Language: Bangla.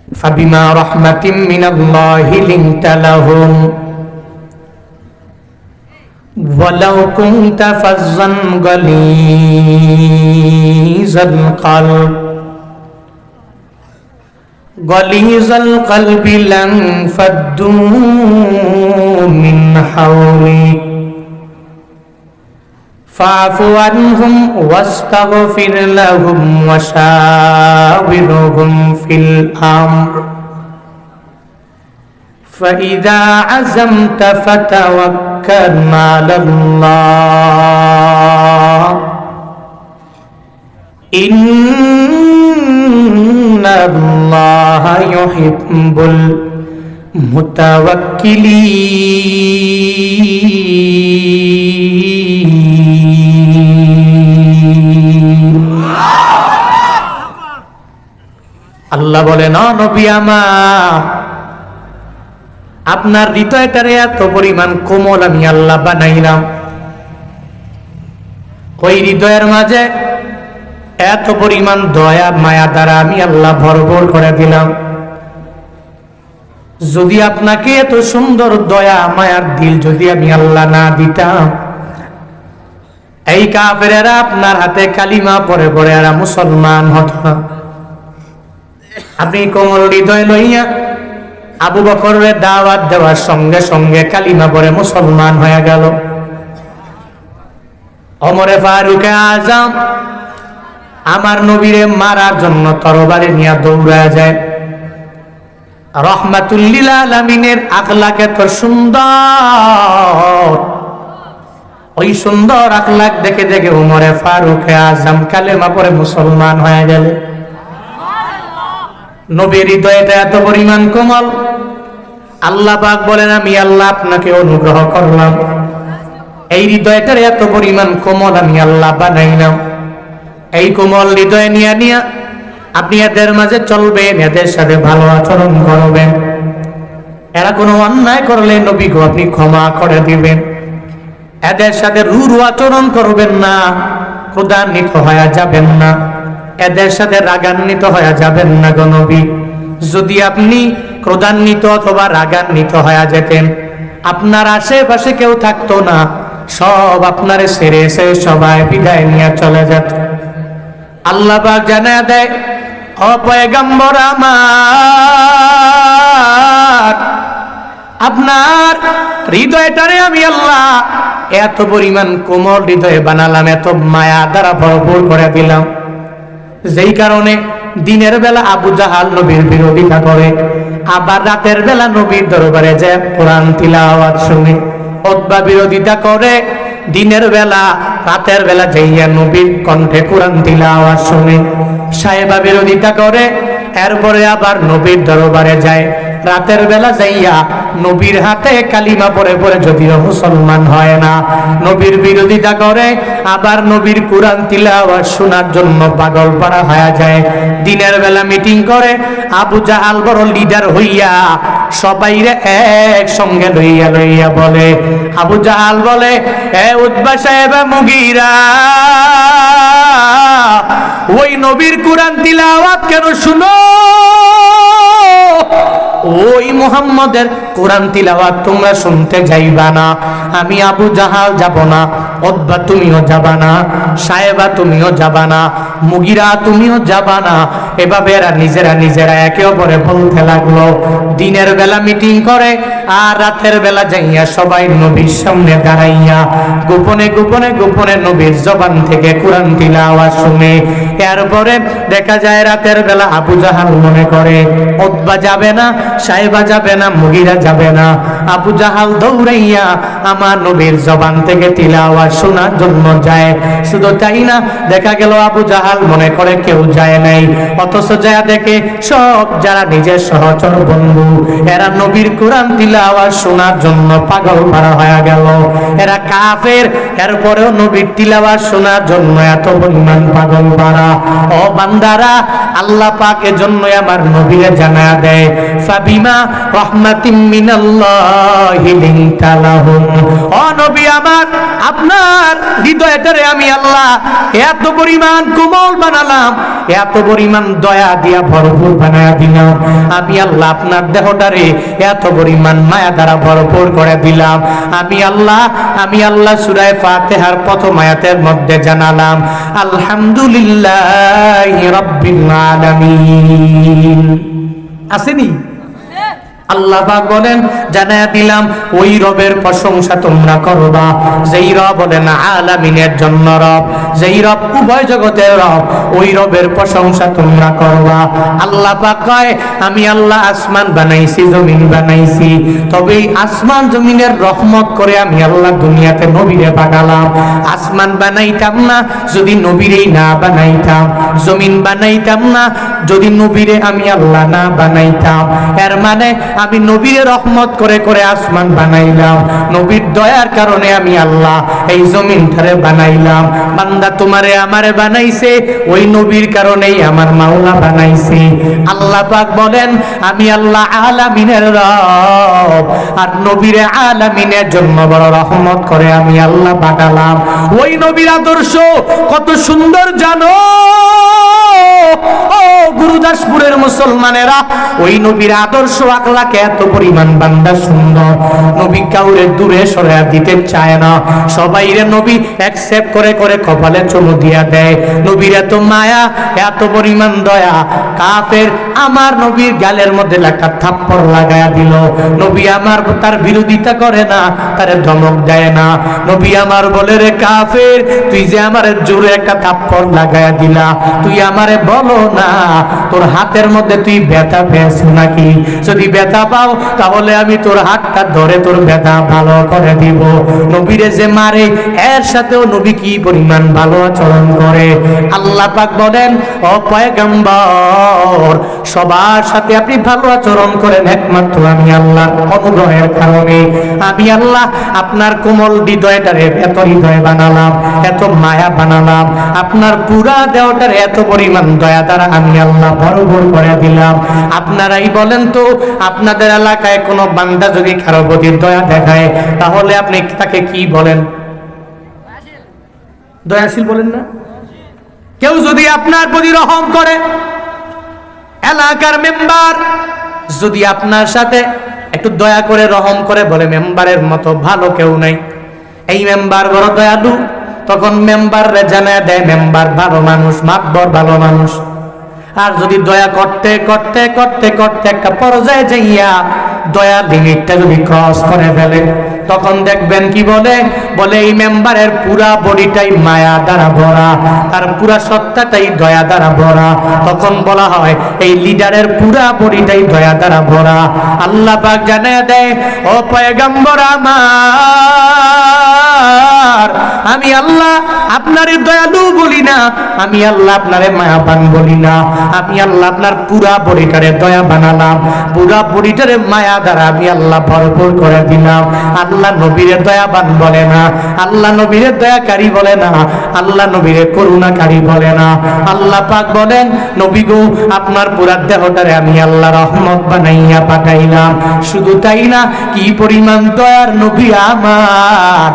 ফাবিমা রাহমাতিম মিনাল্লাহি লিনতা লাহুম ওয়ালাউ কুনতা ফাজ্জান গালিজাল কলব গলিজাল কলবি লানফাদ্দু মিন হাওলিক ফাআফু আনহুম ওয়াস্তাগফির লাহুম ওয়াশাবিরহুম ফিল আমর ফাইযা আযামতা ফাতাওয়াক্কাল আলাল্লাহ ইন্নাল্লাহা ইউহিব্বুল মুতাওয়াক্কিলিন। আল্লাহ বলেন, ও নবী আমার, আপনার হৃদয়টারে এত পরিমাণ কোমল আমি আল্লাহ বানাইলাম, ওই হৃদয়ের মাঝে এত পরিমাণ দয়া মায়া দ্বারা আমি আল্লাহ ভরপুর করে দিলাম। যদি আপনাকে এত সুন্দর দয়া মায়ার দিল যদি আমি আল্লাহ না দিতাম, এই কাফেরেরা আপনার হাতে কালিমা পড়ে পড়ে এরা মুসলমান হতো না। আপনি কোমল হৃদয় লইয়া আবু বকরের দাওয়াত দেওয়ার সঙ্গে সঙ্গে কালিমা পড়ে মুসলমান হয়ে গেল। ওমরে ফারুকে আজম আমার নবীরে মারার জন্য তরবারি নিয়ে দৌড়া যায়। রহমাতুল লিল আলামিনের আখলাক এত সুন্দর, ওই সুন্দর আখলাক দেখে দেখে ওমরে ফারুকে আজম কালেমা পড়ে মুসলমান হয়ে গেল। নবীর হৃদয়টা এত পরিমাণ কোমল, আল্লাহ পাক বলেন আমি আল্লাহ আপনাকে অনুগ্রহ করলাম, এই হৃদয়টার এত পরিমাণ কোমল আমি আল্লাহ বানাইলাম। এই কোমল হৃদয় নিয়ে নিয়ে আপনি এদের মাঝে চলবেন, এদের সাথে ভালো আচরণ করবেন, এরা কোনো অন্যায় করলে নবী গো আপনি ক্ষমা করে দিবেন। এদের সাথে রূঢ় আচরণ করবেন না, ক্রোধান্বিত হয়ে যাবেন না, এদের সাথে রাগান্বিত হয়ে যাবেন না গো নবী। যদি আপনি ক্রোধান্বিত অথবা রাগান্বিত হয়ে যেতেন, আপনার আশেপাশে কেউ থাকতো না, সব আপনারে ছেড়ে এসে সবাই বিদায় নিয়ে চলে যেত। আল্লাহ পাক জানায়া দেয়, ও পয়গম্বর আমার, আপনার হৃদয়টারে আমি আল্লাহ এত পরিমাণ কোমল হৃদয় বানালাম, এত মায়া দ্বারা ভরপুর করে দিলাম, যেই কারণে দিনের বেলা আবু জাহাল নবীর বিরোধিতা করে, আবার রাতের বেলা নবীর দরবারে যায় কোরআন তিলাওয়াত শুনে। উতবা বিরোধিতা করে দিনের বেলা, রাতের বেলা যাইয়া নবীর কণ্ঠে কোরআন তিলাওয়াত শুনে। সাহেবা বিরোধিতা করে, এরপরে আবার নবীর দরবারে যায়, রাতের বেলা যাইয়া নবীর হাতে কালিমা পড়ে পড়ে যদিও মুসলমান হয় না, নবীর বিরোধিতা করে, আবার নবীর কোরআন তিলাওয়াত শোনার জন্য পাগল পাড়া হয়ে যায়। দিনের বেলা মিটিং করে, আবু জাহাল বড় লিডার হইয়া সবাইরে এক সঙ্গে লইয়া লইয়া বলে, আবু জাহাল বলে, এ উতবা সাহেব মুগীরা, ওই নবীর কোরআন তিলাওয়াত কেন শুনো? ওই মুহাম্মদের কোরআন তিলাওয়াত তোমরা শুনতে যাইবা না। আমি আবু জাহাল যাব না, উতবা তুমিও যাবা না, সাহেবা তুমিও যাবা না, মুগীরা তুমিও যাবা না। এভাবে এরা নিজেরা নিজেরা একে অপরে বলতে লাগলো। দিনের বেলা মিটিং করে, আর রাতের বেলা যাইয়া সবাই নবীর সামনে দাঁড়াইয়া গোপনে গোপনে গোপনে নবীর জবান থেকে কোরআন তিলাওয়াত শুনে। এরপরে দেখা যায় রাতের বেলা আবু জাহাল মনে করে উতবা যাবে না, সাহেবা যাবে না, মুগীরা যাবে না, আবু জাহাল দৌড়াইয়া আমার নবীর জবান থেকে তিলাওয়াত শোনার জন্য যায়। শুধু তাই না, দেখা গেল আবু জাহাল মনে করে কেউ যায় নাই, অথচ যায় দেখে সব যারা নিজের সহচর বন্ধু, এরা নবীর কোরআন তিলাওয়াত শোনার জন্য পাগল পারা হয়ে গেল। এরা কাফের, এরপরেও নবীর তিলাওয়াত শোনার জন্য এত পরিমাণ পাগল পারা। ও বান্দারা, আল্লাহ পাকের জন্য আমার নবীরে জানায়া দেয়, ফাবিমা রাহমাতিম মিনাল্লাহি লিনতা লাহুম। ও নবী আমার, আপনার হৃদয়টারে আমি আল্লাহ এত পরিমাণ কোমল কোমল বানালাম, এত পরিমাণ দয়া দিয়া ভরপুর বানায়া দিলাম। আমি আল্লাহ আপনার দেহটারে এত পরিমাণ মায়া দ্বারা ভরপুর করে দিলাম। আমি আল্লাহ সূরা ফাতিহার প্রথম আয়াতের মধ্যে জানালাম আলহামদুলিল্লাহি রাব্বিল আলামিন। আসেনি? আল্লাহ পাক বলেন জানায়া দিলাম ওই রবের প্রশংসা তোমরা করবা যেই রব বলেন আলামিনের জন্য রব, যেই রব উভয় জগতের রব, ওই রবের প্রশংসা তোমরা করবা। আল্লাহ পাক কয় আমি আল্লাহ আসমান বানাইছি, জমিন বানাইছি, তবে এই আসমান জমিনের রহমত করে আমি আল্লাহ দুনিয়াতে নবীরে পাঠালাম। আসমান বানাইতাম না যদি নবীরেই না বানাইতাম, জমিন বানাইতাম না যদি নবীরে আমি আল্লাহ না বানাইতাম। এর মানে আমি নবীর রহমত করে করে আসমান বানাইলাম, নবীর দয়ার কারণে আমি আল্লাহ এই জমিনটারে বানাইলাম। বান্দা তোমারে আমারে বানাইছে ওই নবীর কারণেই আমার মাওলা বানাইছে। আল্লাহ পাক বলেন আমি আল্লাহ আলামিনের রব, আর নবীরে আলামিনের জন্য বড় রহমত করে আমি আল্লাহ পাঠালাম। ওই নবীর আদর্শ কত সুন্দর জানো ও গুরুদাসপুরের মুসলমানেরা, ওই নবীর আদর্শ আখলাকে এত পরিমাণ বান্দা সুন্দর, নবী কাউরে দূরে সরায়া দিতে চায় না, সবাইরে নবী অ্যাকসেপ্ট করে করে কপালে চুমু দিয়া দেয়। নবীর এত মায়া, এত পরিমাণ দয়া, কাফের আমার নবীর গালের মধ্যে একটা থাপ্পড় লাগায়া দিল, নবী আমার তার বিরোধিতা করে না, তারে ধমক দেয় না। নবী আমার বলে রে কাফের, তুই যে আমারে জোরে একটা থাপ্পড় লাগায়া দিলা, তুই আমারে বলো না তোর হাতের মধ্যে তুই ব্যথা পেয়েছ নাকি? যদি ব্যথা পাও তাহলে আমি তোর হাতটা ধরে তোর ব্যথা ভালো করে দিব। নবীরে যে মারে এর সাথেও নবী কি পরিমাণ ভালো আচরণ করে। আল্লাহ পাক বলেন ও পয়গম্বর, সবার সাথে আপনি ভালো আচরণ করেন একমাত্র আমি আল্লাহর অনুগ্রহের কারণে। আমি আল্লাহ আপনার কোমল হৃদয়টারে এত হৃদয় বানালাম, এত মায়া বানালাম, আপনার পুরা দেহটারে এত পরিমাণ দয়া দ্বারা আমি আল্লাহ ভরপুর করে দিলাম। আপনারাই বলেন তো, আপনাদের এলাকায় কোনো বান্দা যদি কারো প্রতি দয়া দেখায় তাহলে আপনি তাকে কি বলেন? দয়াশীল বলেন না? কেউ যদি আপনার প্রতি রহম করে, এলাকার মেম্বার যদি আপনার সাথে একটু দয়া করে রহম করে, বলে মেম্বারের মতো ভালো কেউ নাই, এই মেম্বার বড় দয়ালু, তখন মেম্বাররে জানায় দেয় মেম্বার ভালো মানুষ, মাতবর ভালো মানুষ। আর যদি দয়া করতে করতে করতে করতে একটা পর্যায়ে যাইয়া দয়া লিমিটটা যদি ক্রস করে ফেলে, তখন দেখবেন কি বলে, বলে এই মেম্বারের পুরা বডিটাই মায়া দ্বারা ভরা, তার পুরা সত্তাটাই দয়া দ্বারা ভরা। তখন বলা হয় এই লিডারের পুরা বডিটাই দয়া দ্বারা ভরা। আল্লাহ পাক জানায় দেয় ও পয়গম্বর আমার, আমি আল্লাহ আপনারে দয়ালু বলি না, আমি আল্লাহ আপনারে মায়াবান বলি না, আমি আল্লাহ আপনার পুরা বডিটারে দয়া বানালাম, পুরা বডিটারে মায়া দ্বারা আমি আল্লাহ ভরপুর করে দিলাম। আল্লাহ নবীরে দয়াবান বলে না, আল্লাহ নবীরে দয়াকারী বলে না, আল্লাহ নবীরে করুণাকারী বলে না। আল্লাহ পাক বলেন নবী গো আপনার পুরা দেহটারে আমি আল্লাহ রহমত বানাইয়া পাঠাইলাম। শুধু তাই না, কি পরিমাণ দয়ার নবী আমার।